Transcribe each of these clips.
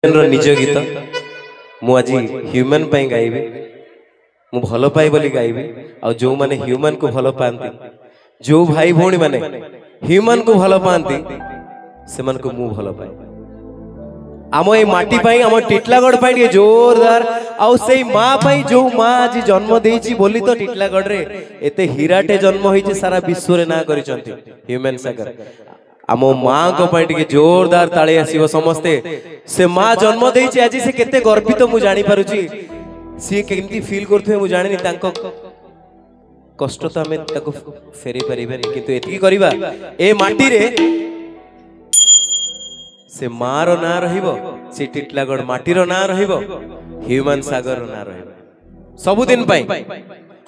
निज गीत मुझे ह्यूमन पाई गाइबी मु भल पाए बोली गाइबी आ जो माने ह्यूमन को भल पाती जो भाई भौणी माने ह्यूमन को भल पाती से मन को मु भल पाए आम ए माटी पाई आम टिटलागढ़ पाई जोरदार आउ से माँ पाई जो माँ आज जन्म देइछि बोली तो टिटलागढ़ रे एते हीराटे जन्म होइछि सारा विश्व रे ना करिसंती ह्यूमन सागर आम माँ को पाई जोरदार ताले आसीबो समस्ते से माँ जन्म देइछि आज से केते गर्वित मु जानि पारुछि सी केमती फील करथुए मु जानि तांको कष्ट तो हमें ताको फेरी परिबेनी किंतु एतकी करिबा ए माटी रे से माँ रो ना रहिबो से टिटलागढ़ माटी रो ना रहिबो ह्यूमन सागर रो ना रहिबो सबुदिन पाई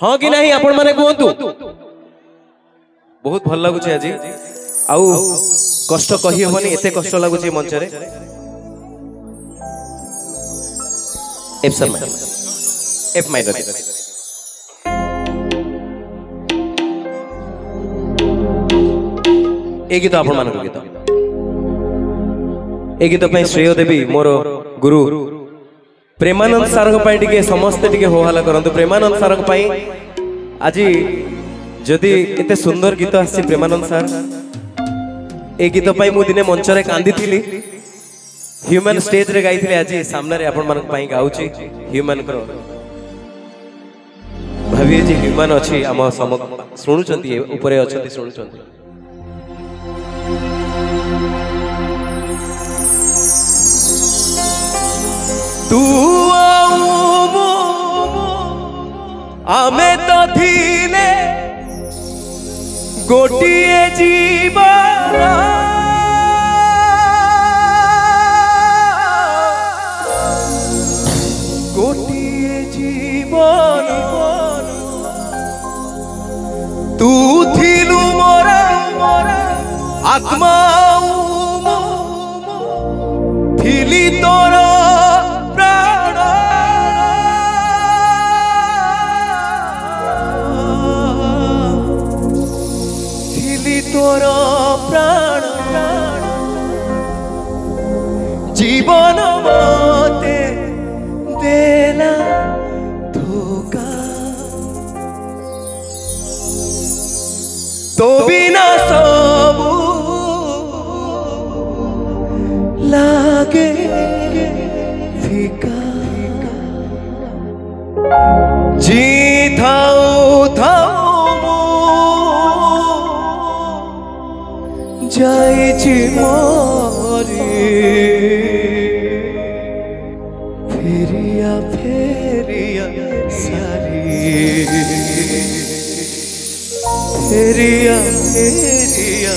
हां कि नहीं आपण माने कहंतु बहुत भल लागु छै आजी आउ कष्ट कहि होबनी एते कष्ट लागु छै मंच रे एफ माइनर ए गीत आपण मानक गीत ए गीत पे श्रेय देवी मोर गुरु प्रेमानंद सारंग पाई टिके समस्त टिके होहाला करंतु प्रेमानंद सारंग पाई आज जदि एते सुंदर गीत आसी प्रेमानंद सार ए गीत पाई मु दिने मंच रे कांदी थिली ह्यूमन स्टेज रे गाइथिले आज सामने रे आपण मानक पाई गाउची ह्यूमन करो भाभी जी ह्यूमन अछि हम सुनुचंती ऊपर अछंती सुनुचंती तू आमे तो थीले गोटिए जीवन गोटिए जीवन तू थिलु मोरा आत्मा थिली तोरा तोर प्राण जीवन मते देला धोखा तो बिना सब लागे फीका जी थाऊ थाऊ जाइछि मोरी फेरिया फेरिया सारी फेरिया फेरिया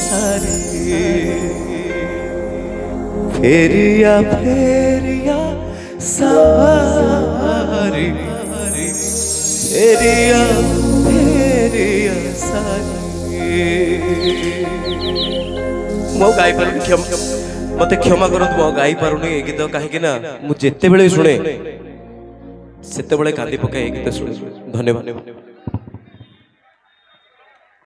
सारी फेरिया फेरिया सारी फेरिया फेरिया सारी मो गाई पर मते क्षमा करत मो गाई पारुनी ए गीत काहे ना मु जेते बेले सुने सेते बेले कांदी पकाए ए गीत सुने धन्यवाद।